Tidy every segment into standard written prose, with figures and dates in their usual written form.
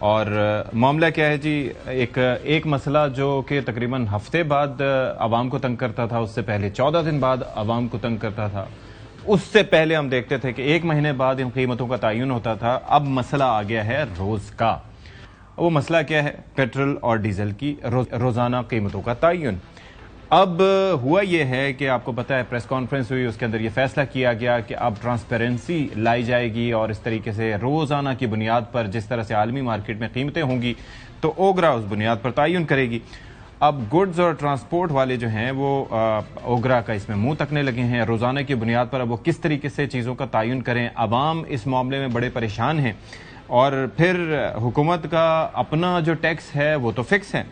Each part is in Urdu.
اور معاملہ کیا ہے جی، ایک مسئلہ جو کہ تقریباً ہفتے بعد عوام کو تنگ کرتا تھا، اس سے پہلے 14 دن بعد عوام کو تنگ کرتا تھا، اس سے پہلے ہم دیکھتے تھے کہ 1 مہینے بعد ان قیمتوں کا تعین ہوتا تھا. اب مسئلہ آ گیا ہے روز کا. وہ مسئلہ کیا ہے؟ پیٹرول اور ڈیزل کی روزانہ قیمتوں کا تعین. اب ہوا یہ ہے کہ آپ کو پتا ہے پریس کانفرنس ہوئی، اس کے اندر یہ فیصلہ کیا گیا کہ اب ٹرانسپیرنسی لائی جائے گی اور اس طریقے سے روزانہ کی بنیاد پر جس طرح سے عالمی مارکیٹ میں قیمتیں ہوں گی تو اوگرا اس بنیاد پر تعین کرے گی. اب گڈز اور ٹرانسپورٹ والے جو ہیں وہ اوگرا کا اس میں منہ تکنے لگے ہیں روزانہ کی بنیاد پر. اب وہ کس طریقے سے چیزوں کا تعین کریں؟ عوام اس معاملے میں بڑے پریشان ہیں، اور پھر حکومت کا اپنا جو ٹیکس ہے وہ تو فکس ہے.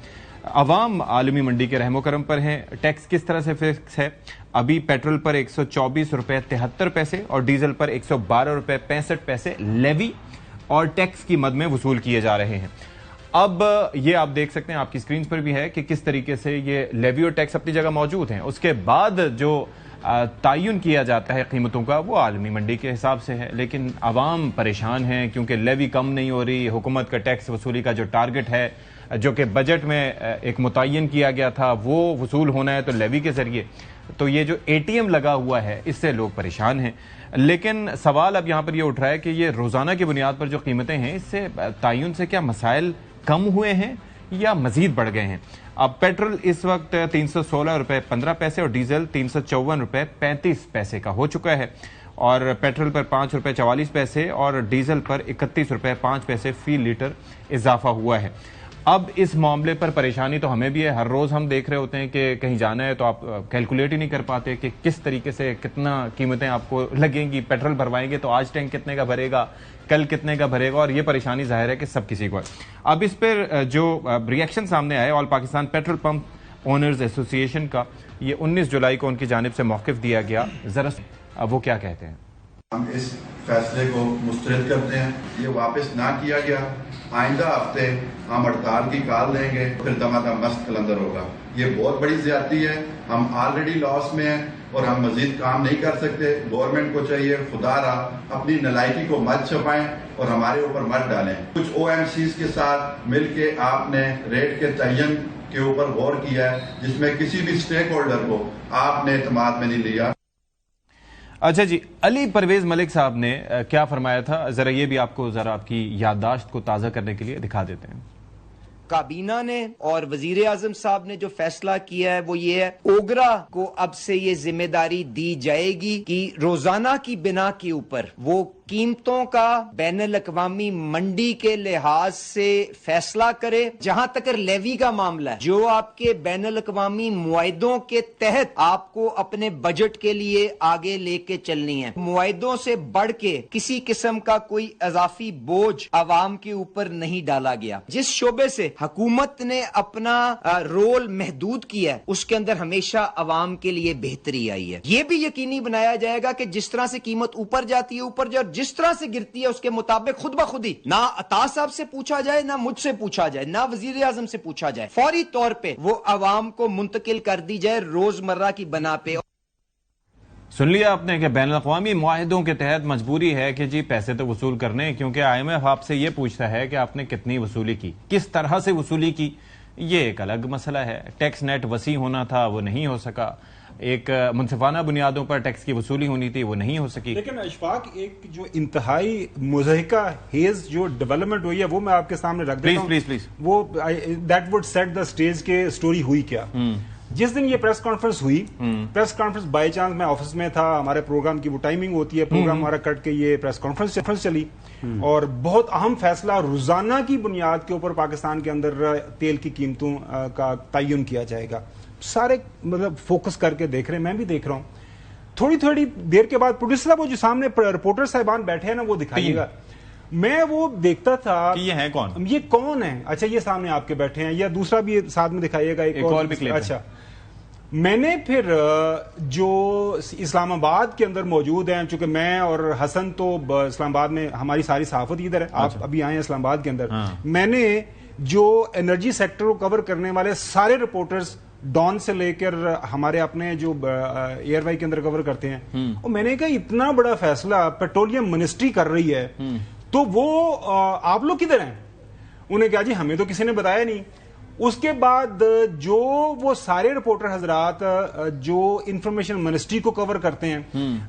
عوام عالمی منڈی کے رحم و کرم پر ہیں. ٹیکس کس طرح سے فکس ہے؟ ابھی پیٹرول پر 124 روپے 73 پیسے اور ڈیزل پر 112 روپے 65 پیسے لیوی اور ٹیکس کی مد میں وصول کیے جا رہے ہیں. اب یہ آپ دیکھ سکتے ہیں، آپ کی سکرینز پر بھی ہے کہ کس طریقے سے یہ لیوی اور ٹیکس اپنی جگہ موجود ہیں. اس کے بعد جو تعین کیا جاتا ہے قیمتوں کا وہ عالمی منڈی کے حساب سے ہے. لیکن عوام پریشان ہیں کیونکہ لیوی کم نہیں ہو رہی. حکومت کا ٹیکس وصولی کا جو ٹارگٹ ہے جو کہ بجٹ میں ایک متعین کیا گیا تھا وہ وصول ہونا ہے تو لیوی کے ذریعے. تو یہ جو اے ٹی ایم لگا ہوا ہے اس سے لوگ پریشان ہیں. لیکن سوال اب یہاں پر یہ اٹھ رہا ہے کہ یہ روزانہ کی بنیاد پر جو قیمتیں ہیں اس سے تعین سے کیا مسائل کم ہوئے ہیں یا مزید بڑھ گئے ہیں؟ اب پیٹرول اس وقت 316 روپے 15 پیسے اور ڈیزل 354 روپے 35 پیسے کا ہو چکا ہے، اور پیٹرول پر 5 روپے 44 پیسے اور ڈیزل پر 31 روپے 5 پیسے فی لیٹر اضافہ ہوا ہے. اب اس معاملے پر پریشانی تو ہمیں بھی ہے. ہر روز ہم دیکھ رہے ہوتے ہیں کہ کہیں جانا ہے تو آپ کیلکولیٹ ہی نہیں کر پاتے کہ کس طریقے سے کتنا قیمتیں آپ کو لگیں گی. پیٹرول بھروائیں گے تو آج ٹینک کتنے کا بھرے گا، کل کتنے کا بھرے گا، اور یہ پریشانی ظاہر ہے کہ سب کسی کو ہے. اب اس پر جو ریئیکشن سامنے آئے آل پاکستان پیٹرول پمپ اونرز ایسوسی ایشن کا، یہ 19 جولائی کو ان کی جانب سے موقف دیا گیا. ذرا وہ کیا کہتے ہیں؟ ہم اس فیصلے کو مسترد کرتے ہیں. یہ واپس نہ کیا گیا. آئندہ ہفتے ہم ہڑتال کی کال دیں گے، پھر دمادم مست قلندر ہوگا. یہ بہت بڑی زیادتی ہے. ہم آلریڈی لاس میں ہیں اور ہم مزید کام نہیں کر سکتے. گورنمنٹ کو چاہیے خدا را اپنی نالائکی کو مت چھپائیں اور ہمارے اوپر مت ڈالیں. کچھ او ایم سیز کے ساتھ مل کے آپ نے ریٹ کے تعین کے اوپر غور کیا ہے جس میں کسی بھی اسٹیک ہولڈر کو آپ نے اعتماد میں نہیں لیا. اچھا جی، علی پرویز ملک صاحب نے کیا فرمایا تھا؟ ذرا یہ بھی آپ کو ذرا آپ کی یادداشت کو تازہ کرنے کے لیے دکھا دیتے ہیں. کابینہ نے اور وزیر اعظم صاحب نے جو فیصلہ کیا ہے وہ یہ ہے، اوگرا کو اب سے یہ ذمہ داری دی جائے گی کہ روزانہ کی بنا کے اوپر وہ قیمتوں کا بین الاقوامی منڈی کے لحاظ سے فیصلہ کرے. جہاں تک لیوی کا معاملہ ہے، جو آپ کے بین الاقوامی معاہدوں کے تحت آپ کو اپنے بجٹ کے لیے آگے لے کے چلنی ہے، معاہدوں سے بڑھ کے کسی قسم کا کوئی اضافی بوجھ عوام کے اوپر نہیں ڈالا گیا. جس شعبے سے حکومت نے اپنا رول محدود کیا ہے اس کے اندر ہمیشہ عوام کے لیے بہتری آئی ہے. یہ بھی یقینی بنایا جائے گا کہ جس طرح سے قیمت اوپر جاتی ہے اوپر جائے، جس طرح سے گرتی ہے اس کے مطابق خود بخود ہی نہ عطا صاحب سے پوچھا جائے، نہ مجھ سے پوچھا جائے، نہ وزیر اعظم سے پوچھا جائے، فوری طور پہ وہ عوام کو منتقل کر دی جائے روزمرہ کی بنا پہ. سن لیا آپ نے کہ بین الاقوامی معاہدوں کے تحت مجبوری ہے کہ جی پیسے تو وصول کرنے، کیونکہ آئی ایم ایف آپ سے یہ پوچھتا ہے کہ آپ نے کتنی وصولی کی، کس طرح سے وصولی کی. یہ ایک الگ مسئلہ ہے. ٹیکس نیٹ وسیع ہونا تھا وہ نہیں ہو سکا. ایک منصفانہ بنیادوں پر ٹیکس کی وصولی ہونی تھی وہ نہیں ہو سکی. لیکن اشفاق، ایک جو انتہائی مضحکہ ہیز جو ڈیولپمنٹ ہوئی ہے وہ میں آپ کے سامنے رکھ دیتا ہوں. پلیز وہ that would set the stage کے اسٹوری ہوئی کیا. جس دن یہ پریس کانفرنس ہوئی، پریس کانفرنس بائی چانس میں آفس میں تھا، ہمارے پروگرام کی وہ ٹائمنگ ہوتی ہے، پروگرام ہمارا کٹ کے یہ پریس کانفرنس چلی اور بہت اہم فیصلہ روزانہ کی بنیاد کے اوپر پاکستان کے اندر تیل کی قیمتوں کا تعین کیا جائے گا. سارے مطلب فوکس کر کے دیکھ رہے ہیں، میں بھی دیکھ رہا ہوں. تھوڑی دیر کے بعد پروڈیوسر صاحب وہ جو سامنے رپورٹر صاحبان بیٹھے ہیں نا وہ دکھائیے گا. میں وہ دیکھتا تھا یہ ہے کون، یہ کون ہے. اچھا یہ سامنے آپ کے بیٹھے ہیں، یا دوسرا بھی ساتھ میں دکھائیے گا ایک اور بھی. اچھا میں نے پھر جو اسلام آباد کے اندر موجود ہیں، چونکہ میں اور حسن تو اسلام آباد میں ہماری ساری صحافت ادھر ہے، آپ ابھی آئے ہیں اسلام آباد کے اندر. میں نے جو انرجی سیکٹر کو کور کرنے والے سارے رپورٹرز ڈان سے لے کر ہمارے اپنے جو ایئر وائی کے اندر کور کرتے ہیں، اور میں نے کہا اتنا بڑا فیصلہ پیٹرولیم منسٹری کر رہی ہے تو وہ آپ لوگ کدھر ہیں؟ انہیں کہا جی ہمیں تو کسی نے بتایا نہیں. اس کے بعد جو وہ سارے رپورٹر حضرات جو انفارمیشن منسٹری کو کور کرتے ہیں,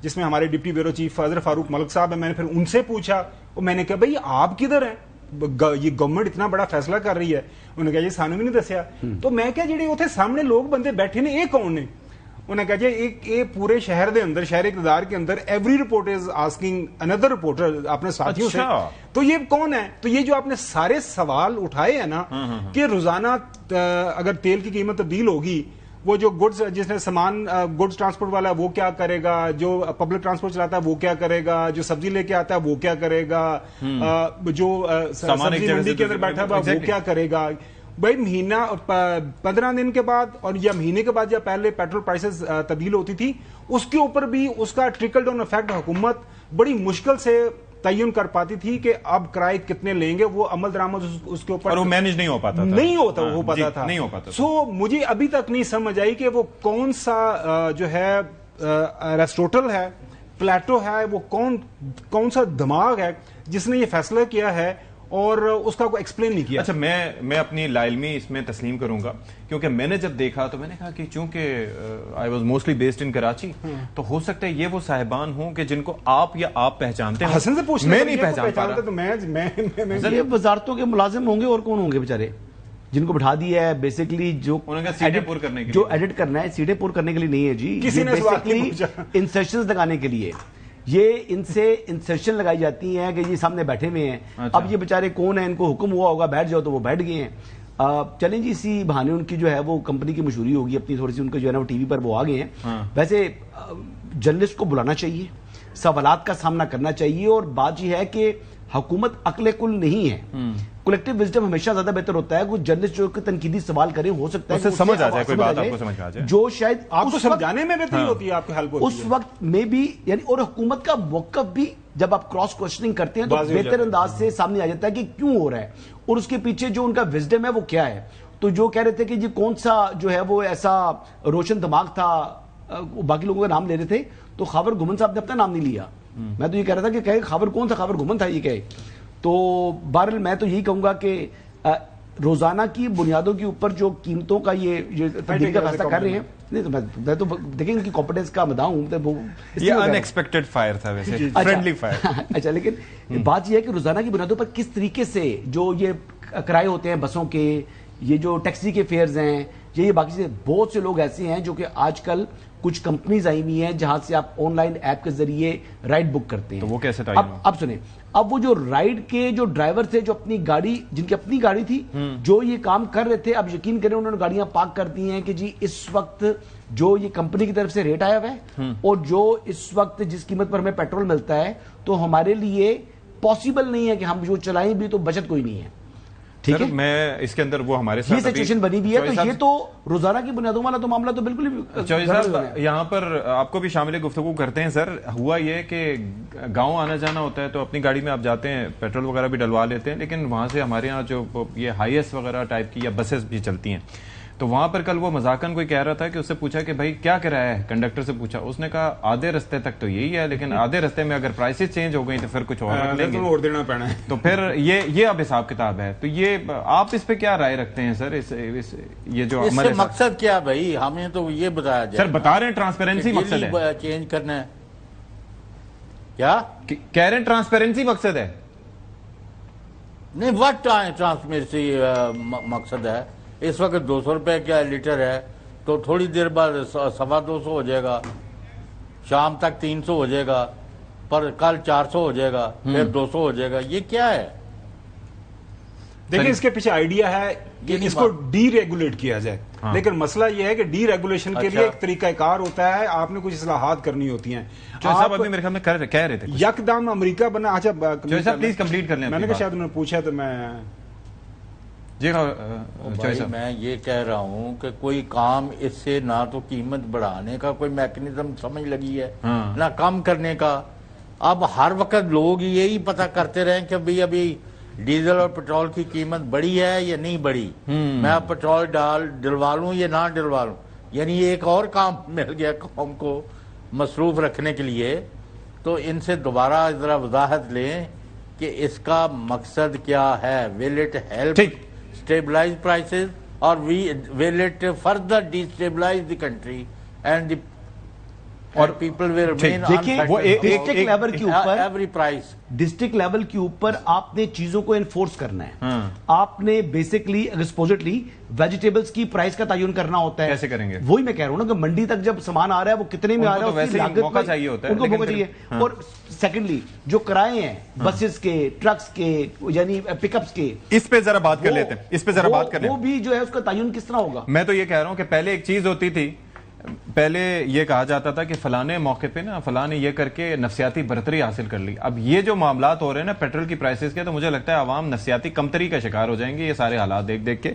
جس میں ہمارے ڈپٹی بیورو چیف حضرت فاروق ملک صاحب ہیں, میں نے پھر ان سے پوچھا اور میں نے کہا بھائی آپ کدھر ہیں, یہ گورنمنٹ اتنا بڑا فیصلہ کر رہی ہے. انہوں نے کہا جی سانو بھی نہیں دسیا. تو میں کہا جڑے اتنے سامنے لوگ بندے بیٹھے نے یہ کون نے؟ انہوں نے کہا جی ایک پورے شہر دے اندر, شہر اقتدار کے اندر ایوری رپورٹر از آسکنگ اندر رپورٹر اپنے ساتھیوں سے, تو یہ کون ہے؟ تو یہ جو آپ نے سارے سوال اٹھائے ہیں نا کہ روزانہ اگر تیل کی قیمت تبدیل ہوگی, وہ جو گڈز جس نے سامان گڈز ٹرانسپورٹ والا ہے وہ کیا کرے گا, جو پبلک ٹرانسپورٹ چلاتا ہے وہ کیا کرے گا, جو سبزی لے کے آتا ہے وہ کیا کرے گا, جو سبزی منڈی کے اندر بیٹھا ہوا وہ کیا کرے گا. بھائی مہینہ 15 دن کے بعد اور یا مہینے کے بعد یا پہلے پیٹرول پرائسز تبدیل ہوتی تھی, اس کے اوپر بھی اس کا ٹرکل ڈاؤن افیکٹ حکومت بڑی مشکل سے تعین کر پاتی تھی کہ اب کرائے کتنے لیں گے, وہ عمل درآمد اس کے اوپر, اور وہ مینج نہیں ہو پاتا تھا, نہیں ہو پاتا. سو مجھے ابھی تک نہیں سمجھ آئی کہ وہ کون سا جو ہے ایرسٹوٹل ہے, پلیٹو ہے, وہ کون سا دماغ ہے جس نے یہ فیصلہ کیا ہے اور اس کا کوئی ایکسپلین نہیں کیا. اچھا میں اپنی لا علمی اس میں تسلیم کروں گا, کیونکہ میں نے جب دیکھا تو میں نے کہا کہ چونکہ I was mostly based in Karachi, تو ہو سکتا ہے یہ وہ صاحبان ہوں کہ جن کو آپ یا آپ پہچانتے ہیں. حسن سے پوچھ میں نہیں پہچان پا رہا. تو میں یہ وزارتوں کے ملازم ہوں گے اور کون ہوں گے بیچارے جن کو بٹھا دیا ہے بیسیکلی جو ایڈٹ کرنا ہے, سیٹیں پور کرنے کے لیے نہیں ہے جی, کسی نے انسرشنز لگانے کے لیے. یہ ان سے انسرشن لگائی جاتی ہیں کہ یہ سامنے بیٹھے ہوئے ہیں. اب یہ بیچارے کون ہیں, ان کو حکم ہوا ہوگا بیٹھ جاؤ تو وہ بیٹھ گئے ہیں. چلیں جی اسی بہانے ان کی جو ہے وہ کمپنی کی مشہوری ہوگی اپنی تھوڑی سی, ان کا جو ہے نا وہ ٹی وی پر وہ آ گئے ہیں. ویسے جرنلسٹ کو بلانا چاہیے, سوالات کا سامنا کرنا چاہیے, اور بات یہ ہے کہ حکومت عقل کل نہیں ہے. کولیکٹیو وزڈم ہمیشہ زیادہ بہتر ہوتا ہے. کوئی جرنلسٹ جو تنقیدی سوال کرے ہو سکتا ہے سمجھ آ جائے کوئی بات, آپ کو سمجھ آ جائے جو شاید آپ کو سمجھانے میں بہتری ہوتی ہے, آپ کو ہیلپ ہوتی ہے اس وقت میں بھی, یعنی اور حکومت کا موقف بھی جب آپ کراس کوشچننگ کرتے ہیں تو بہتر انداز سے سامنے آ جاتا ہے کہ کیوں ہو رہا ہے اور اس کے پیچھے جو ان کا وزڈم ہے وہ کیا ہے. تو جو کہہ رہے تھے کہ جی کون سا جو ہے وہ ایسا روشن دماغ تھا, باقی لوگوں کا نام لے رہے تھے, تو خاور گھمن صاحب نے اپنا نام نہیں لیا. میں تو یہ کہہ رہا تھا کہ خاور کون تھا, خاور گھمن تھا یہ کہے. تو بہرحال میں تو یہی کہوں گا کہ روزانہ کی بنیادوں کے اوپر جو قیمتوں کا یہ تبدیلی کا فیصلہ کر رہے ہیں, نہیں تو میں تو دیکھیں ان کی کمپیٹنس کا مداح ہوں. یہ ان ایکسپیکٹڈ فائر تھا ویسے, فرینڈلی فائر. اچھا, لیکن بات یہ ہے کہ روزانہ کی بنیادوں پر کس طریقے سے جو یہ کرائے ہوتے ہیں بسوں کے, یہ جو ٹیکسی کے فیئرز ہیں, یہ باقی سے بہت سے لوگ ایسے ہیں جو کہ آج کل کچھ کمپنیز آئی ہوئی ہیں جہاں سے آپ آن لائن ایپ کے ذریعے رائڈ بک کرتے ہیں. تو وہ کیسے اب سنیں, اب وہ جو رائڈ کے جو ڈرائیور تھے جو اپنی گاڑی, جن کی اپنی گاڑی تھی, جو یہ کام کر رہے تھے, اب یقین کریں انہوں نے گاڑیاں پارک کر دی ہیں کہ جی اس وقت جو یہ کمپنی کی طرف سے ریٹ آیا ہوا ہے اور جو اس وقت جس قیمت پر ہمیں پیٹرول ملتا ہے, تو ہمارے لیے پاسبل نہیں ہے کہ ہم جو چلائیں بھی, تو بچت کوئی نہیں ہے. ٹھیک ہے, میں اس کے اندر وہ ہمارے یہ سچویشن بنی ہوئی ہے. تو یہ تو روزانہ کی بنیادوں والا تو معاملہ تو بالکل ہی چوہدری صاحب یہاں پر آپ کو بھی شامل گفتگو کرتے ہیں. سر ہوا یہ کہ گاؤں آنا جانا ہوتا ہے تو اپنی گاڑی میں آپ جاتے ہیں, پیٹرول وغیرہ بھی ڈلوا لیتے ہیں, لیکن وہاں سے ہمارے یہاں جو یہ ہائی ایس وغیرہ ٹائپ کی یا بسز بھی چلتی ہیں, تو وہاں پر کل وہ مذاکراً کوئی کہہ رہا تھا کہ اس سے پوچھا کہ بھائی کیا کرایہ ہے, کنڈکٹر سے پوچھا, اس نے کہا آدھے رستے تک تو یہی ہے, لیکن آدھے رستے میں اگر پرائسز چینج ہو گئی تو پھر کچھ اور رکھ لیں گے, دینا پڑنا ہے. تو پھر یہ اب حساب کتاب ہے. تو یہ آپ اس پہ کیا رائے رکھتے ہیں سر, یہ جو اس سے مقصد کیا بھائی, ہمیں تو یہ بتایا جائے. سر بتا رہے ہیں ٹرانسپیرنسی مقصد ہے, چینج کرنا ہے کیا کہہ رہے ہیں ٹرانسپیرنسی مقصد ہے. نہیں, وٹ ٹرانسپیرنسی مقصد ہے. اس وقت 200 روپے کا لیٹر ہے, تو تھوڑی دیر بعد 250 ہو جائے گا, شام تک 300 ہو جائے گا, پر کل 400 ہو جائے گا, پھر 200 ہو جائے گا. یہ کیا ہے؟ دیکھیں اس کے پیچھے آئیڈیا ہے کہ اس کو ڈی ریگولیٹ کیا جائے, لیکن مسئلہ یہ ہے کہ ڈی ریگولیشن کے لیے ایک طریقہ کار ہوتا ہے, آپ نے کچھ اصلاحات کرنی ہوتی ہیں. صاحب ابھی میرے خیال میں کہہ رہے تھے یکدم امریکہ بنا. اچھا صاحب پلیز کمپلیٹ کر لیں. میں نے کہا شاید انہوں نے پوچھا تو میں میں یہ کہہ رہا ہوں کہ کوئی کام اس سے نہ تو قیمت بڑھانے کا کوئی میکنزم سمجھ لگی ہے, نہ کم کرنے کا. اب ہر وقت لوگ یہی پتہ کرتے رہیں کہ ابھی ڈیزل اور پیٹرول کی قیمت بڑی ہے یا نہیں بڑی, میں اب پیٹرول ڈلوا لوں یا نہ ڈلوا لوں. یعنی ایک اور کام مل گیا قوم کو مصروف رکھنے کے لیے. تو ان سے دوبارہ ذرا وضاحت لیں کہ کہ اس کا مقصد کیا ہے. ول اٹ ہیلپ ٹھیک. stabilize prices or will it further destabilize the country and people will remain دیکھیں ڈسٹرکٹ لیول کے اوپر every price. ڈسٹرکٹ لیول کے اوپر آپ نے چیزوں کو انفورس کرنا ہے. آپ نے بیسکلی ایکسپوزٹلی ویجیٹیبلز کی پرائس کا تعین کرنا ہوتا ہے. کیسے کریں گے؟ وہی میں کہہ رہا ہوں نا کہ منڈی تک جب سامان آ رہا ہے وہ کتنے میں آ رہا ہے, اس کی لاگت موقع چاہیے ہوتا ہے, ان کو موقع چاہیے. اور سیکنڈلی جو کرائے ہیں بسز کے, ٹرکس کے, یعنی پک اپس کے, اس پہ ذرا بات کر لیتے ہیں, اس پہ ذرا بات کر لیں. وہ بھی جو ہے اس کا تعین کس طرح ہوگا؟ میں تو یہ کہہ رہا ہوں کہ پہلے ایک چیز ہوتی تھی, پہلے یہ کہا جاتا تھا کہ فلانے موقع پہ نا فلاں نے یہ کر کے نفسیاتی برتری حاصل کر لی. اب یہ جو معاملات ہو رہے ہیں نا پیٹرول کی پرائسز کے, تو مجھے لگتا ہے عوام نفسیاتی کمتری کا شکار ہو جائیں گے یہ سارے حالات دیکھ دیکھ کے.